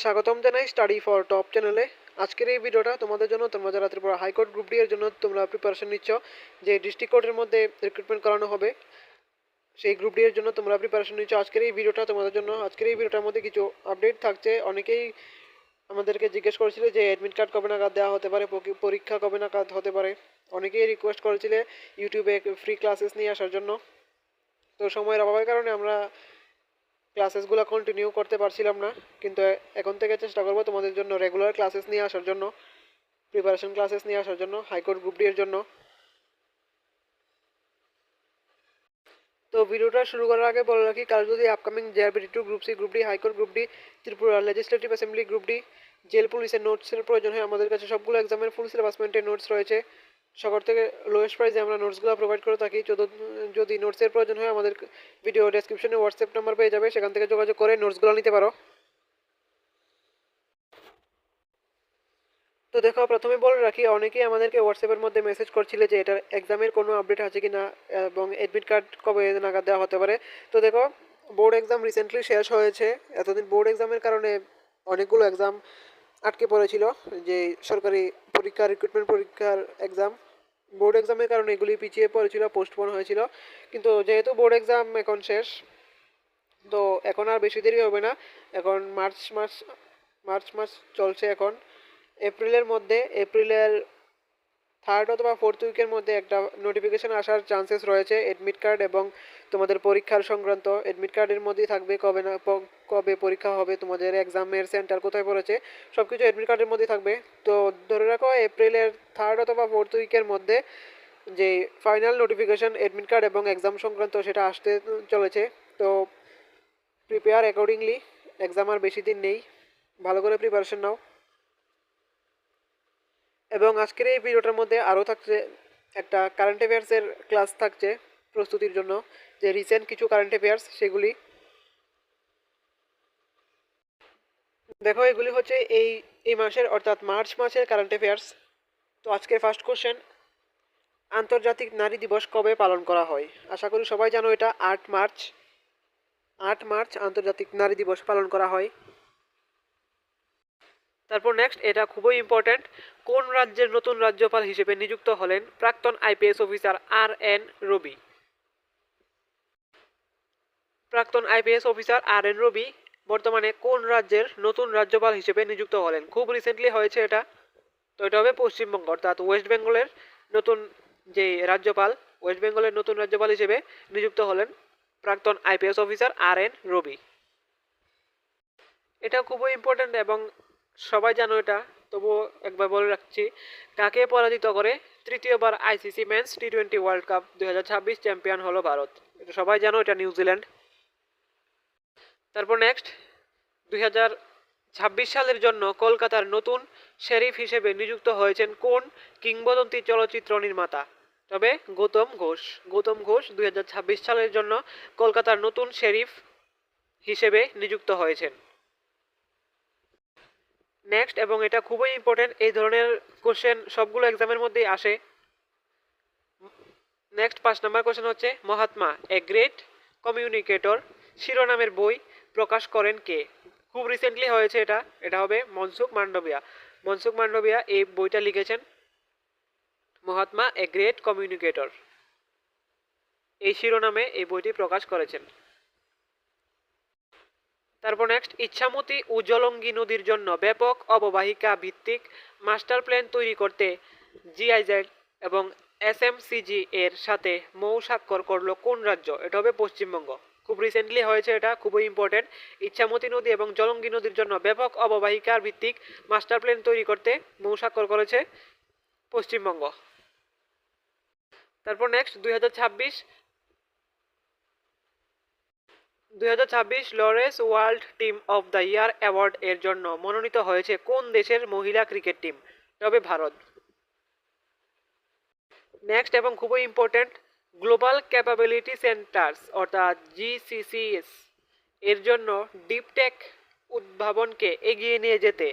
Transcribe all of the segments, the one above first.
স্বাগতম জানাই study for top চ্যানেলে। আজকের এই ভিডিওটা তোমাদের জন্য, তোমরা যারা ত্রিপুরা হাইকোর্ট গ্রুপ ডি এর জন্য তোমরা প্রিপারেশন নিচ্ছ, যে ডিস্ট্রিক্ট কোর্টের মধ্যে রিক্রুটমেন্ট করানো হবে সেই গ্রুপ ডি এর জন্য তোমরা প্রিপারেশন নিচ্ছ। আজকের এই ভিডিওটা তোমাদের জন্য। আজকের এই ভিডিওটার মধ্যে কিছু আপডেট থাকছে। অনেকেই আমাদেরকে জিজ্ঞেস করেছিলে যে অ্যাডমিট কার্ড কবে নাগাদ দেওয়া হতে পারে, পরীক্ষা কবে নাগাদ হতে পারে। অনেকেই রিকোয়েস্ট করেছিলে ইউটিউবে ফ্রি ক্লাসেস নিয়ে আসার জন্য। তো সময়ের অভাবের কারণে আমরা ক্লাসেসগুলো কন্টিনিউ করতে পারছিলাম না, কিন্তু এখন থেকে চেষ্টা করবো তোমাদের জন্য রেগুলার ক্লাসেস নিয়ে আসার জন্য, প্রিপারেশন ক্লাসেস নিয়ে আসার জন্য হাইকোর্ট গ্রুপ ডি এর জন্য। তো ভিডিওটা শুরু করার আগে বলে রাখি, কারো যদি upcoming JRBT two, group C, group D, high court group D, Tripura legislative assembly group D, jail পুলিশের নোটসের প্রয়োজন হয়, আমাদের কাছে সবগুলো এক্সামের ফুল সিলেবাস মেন্টের নোটস রয়েছে। সকল থেকে লোয়েস্ট প্রাইসে আমরা নোটসগুলো প্রোভাইড করে থাকি। যদি নোটসের প্রয়োজন হয়, আমাদের ভিডিও ডেসক্রিপশনে হোয়াটসঅ্যাপ নাম্বার পেয়ে যাবে, সেখান থেকে যোগাযোগ করে নোটসগুলো নিতে পারো। তো দেখো, প্রথমে বলে রাখি, অনেকেই আমাদেরকে হোয়াটসঅ্যাপের মধ্যে মেসেজ করছিলে যে এটার এক্সামের কোনো আপডেট আছে কি না এবং অ্যাডমিট কার্ড কবে নাগাদ দেওয়া হতে পারে। তো দেখো, বোর্ড এক্সাম রিসেন্টলি শেষ হয়েছে। এতদিন বোর্ড এক্সামের কারণে অনেকগুলো এক্সাম আটকে পড়েছিল, যে সরকারি পরীক্ষা, রিক্রুটমেন্ট পরীক্ষার এক্সাম। বোর্ড এক্সামের কারণে এগুলি পিছিয়ে পড়েছিল, পোস্টপোন হয়েছিল। কিন্তু যেহেতু বোর্ড এক্সাম এখন শেষ, তো এখন আর বেশি দেরি হবে না। এখন মার্চ মাস চলছে এখন। এপ্রিলের থার্ড অথবা ফোর্থ উইকের মধ্যে একটা নোটিফিকেশন আসার চান্সেস রয়েছে অ্যাডমিট কার্ড এবং তোমাদের পরীক্ষার সংক্রান্ত। অ্যাডমিট কার্ডের মধ্যেই থাকবে কবে পরীক্ষা হবে, তোমাদের এক্সামের সেন্টার কোথায় পড়েছে, সব কিছু অ্যাডমিট কার্ডের মধ্যেই থাকবে। তো ধরে রাখো এপ্রিলের থার্ড অথবা ফোর্থ উইকের মধ্যে যে ফাইনাল নোটিফিকেশন অ্যাডমিট কার্ড এবং এক্সাম সংক্রান্ত সেটা আসতে চলেছে। তো প্রিপেয়ার অ্যাকর্ডিংলি, এক্সাম আর বেশি দিন নেই, ভালো করে প্রিপারেশন নাও। এবং আজকের এই ভিডিওটার মধ্যে আরও থাকছে একটা কারেন্ট অ্যাফেয়ার্সের ক্লাস থাকছে প্রস্তুতির জন্য, যে রিসেন্ট কিছু কারেন্ট অ্যাফেয়ার্স সেগুলি দেখো। এগুলি হচ্ছে এই মাসের অর্থাৎ মার্চ মাসের কারেন্ট অ্যাফেয়ার্স। তো আজকের ফার্স্ট কোশ্চেন, আন্তর্জাতিক নারী দিবস কবে পালন করা হয়? আশা করি সবাই জানো, এটা 8 মার্চ। 8 মার্চ আন্তর্জাতিক নারী দিবস পালন করা হয়। তারপর নেক্সট, এটা খুবই ইম্পর্ট্যান্ট, কোন রাজ্যের নতুন রাজ্যপাল হিসেবে নিযুক্ত হলেন প্রাক্তন আইপিএস অফিসার আর.এন. রবি? প্রাক্তন আইপিএস অফিসার আর.এন. রবি বর্তমানে কোন রাজ্যের নতুন রাজ্যপাল হিসেবে নিযুক্ত হলেন? খুব রিসেন্টলি হয়েছে এটা। তো এটা হবে পশ্চিমবঙ্গ, অর্থাৎ ওয়েস্ট বেঙ্গলের নতুন যে রাজ্যপাল, ওয়েস্ট বেঙ্গলের নতুন রাজ্যপাল হিসেবে নিযুক্ত হলেন প্রাক্তন আইপিএস অফিসার আর.এন. রবি। এটা খুবই ইম্পর্ট্যান্ট এবং সবাই জানো এটা, তবুও একবার বলে রাখছি, কাকে পরাজিত করে তৃতীয়বার আইসিসি মেন্স টি20 ওয়ার্ল্ড কাপ 2026 চ্যাম্পিয়ন হলো ভারত? এটা সবাই জানো, এটা নিউজিল্যান্ড। তারপর নেক্সট, 2026 সালের জন্য কলকাতার নতুন শেরিফ হিসেবে নিযুক্ত হয়েছেন কোন কিংবদন্তি চলচ্চিত্র নির্মাতা? তবে গৌতম ঘোষ 2026 সালের জন্য কলকাতার নতুন শেরিফ হিসেবে নিযুক্ত হয়েছেন। নেক্সট, এবং এটা খুবই ইম্পর্টেন্ট, এই ধরনের কোশ্চেন সবগুলো এক্সামের মধ্যেই আসে। নেক্সট 5 নম্বর কোশ্চেন হচ্ছে, মহাত্মা এ গ্রেট কমিউনিকেটর শিরোনামের বই প্রকাশ করেন কে? খুব রিসেন্টলি হয়েছে এটা। এটা হবে মনসুখ মান্ডভিয়া। মনসুখ মান্ডভিয়া এই বইটা লিখেছেন, মহাত্মা এ গ্রেট কমিউনিকেটর, এই শিরোনামে এই বইটি প্রকাশ করেছেন। তারপর নেক্সট, ইচ্ছামতি ও জলঙ্গি নদীর জন্য ব্যাপক অববাহিকা ভিত্তিক মাস্টার প্ল্যান তৈরি করতে জিআইজেড এবং এসএমসিজি এর সাথে মৌ স্বাক্ষর করলো কোন রাজ্য? এটা হবে পশ্চিমবঙ্গ। খুব রিসেন্টলি হয়েছে এটা, খুবই ইম্পর্টেন্ট। ইচ্ছামতি নদী এবং জলঙ্গি নদীর জন্য ব্যাপক অববাহিকার ভিত্তিক মাস্টার প্ল্যান তৈরি করতে মৌ স্বাক্ষর করেছে পশ্চিমবঙ্গ। তারপর next, 2026 Lawrence world team of the year award এর জন্য মনোনীত হয়েছে কোন দেশের মহিলা ক্রিকেট টিম? তবে ভারত। নেক্সট এবং খুবই ইম্পর্টেন্ট, গ্লোবাল ক্যাপাবিলিটি সেন্টার্স অর্থাৎ জিসিসিএস এর জন্য ডিপটেক উদ্ভাবনকে এগিয়ে নিয়ে যেতে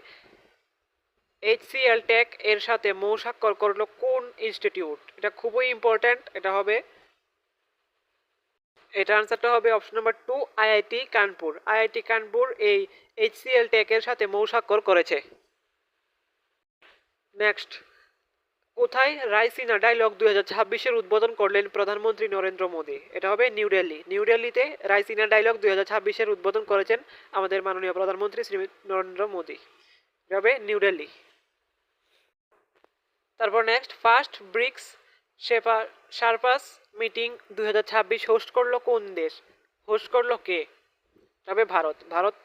এইচসিএল টেক এর সাথে মৌ স্বাক্ষর করলো কোন ইনস্টিটিউট? এটা খুবই ইম্পর্টেন্ট, এটা হবে এটা আনসারটা হবে option number 2 IIT Kanpur. IIT Kanpur এই HCL টেকের সাথে মৌস্বাক্ষর করেছে। নেক্সট, কোথায় রাইসিনা ডায়লগ 2026-এর উদ্বোধন করলেন প্রধানমন্ত্রী নরেন্দ্র মোদী? এটা হবে নিউ দিল্লি। নিউ দিল্লিতে রাইসিনা ডায়লগ 2026-এর উদ্বোধন করেছেন আমাদের মাননীয় প্রধানমন্ত্রী শ্রী নরেন্দ্র মোদী। এটা হবে নিউ দিল্লি। তারপর next, first BRICS sherpas meeting 2026 host করলো কোন দেশ? হোস্ট করলো কে? তবে Bharat. Bharat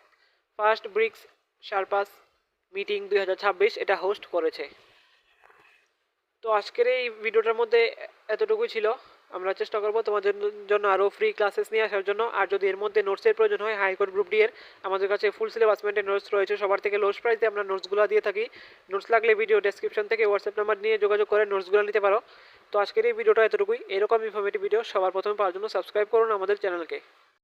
first BRICS sherpas meeting 2026 এটা হোস্ট করেছে। তো আজকের এই ভিডিওটার মধ্যে এতটুকুই ছিল। আমরা চেষ্টা করব তোমাদের জন্য আরও ফ্রি ক্লাসেস নিয়ে আসার জন্য। আর যদি এর মধ্যে নোটসের প্রয়োজন হয়, হাইকোর্ট গ্রুপ ডি এর আমাদের কাছে ফুল সিলেবাস মেন্টেন নোটস রয়েছে, সবার থেকে লোস্ট প্রাইসে আমরা নোটসগুলো দিয়ে থাকি। নোটস লাগলে ভিডিও ডেসক্রিপশন থেকে হোয়াটসঅ্যাপ নাম্বার নিয়ে যোগাযোগ করে নোটসগুলো নিতে পারো। তো আজকের এই ভিডিওটা এতটুকুই। এরকম ইনফরমেটিভ ভিডিও সবার প্রথমে পাওয়ার জন্য সাবস্ক্রাইব করুন আমাদের চ্যানেলকে।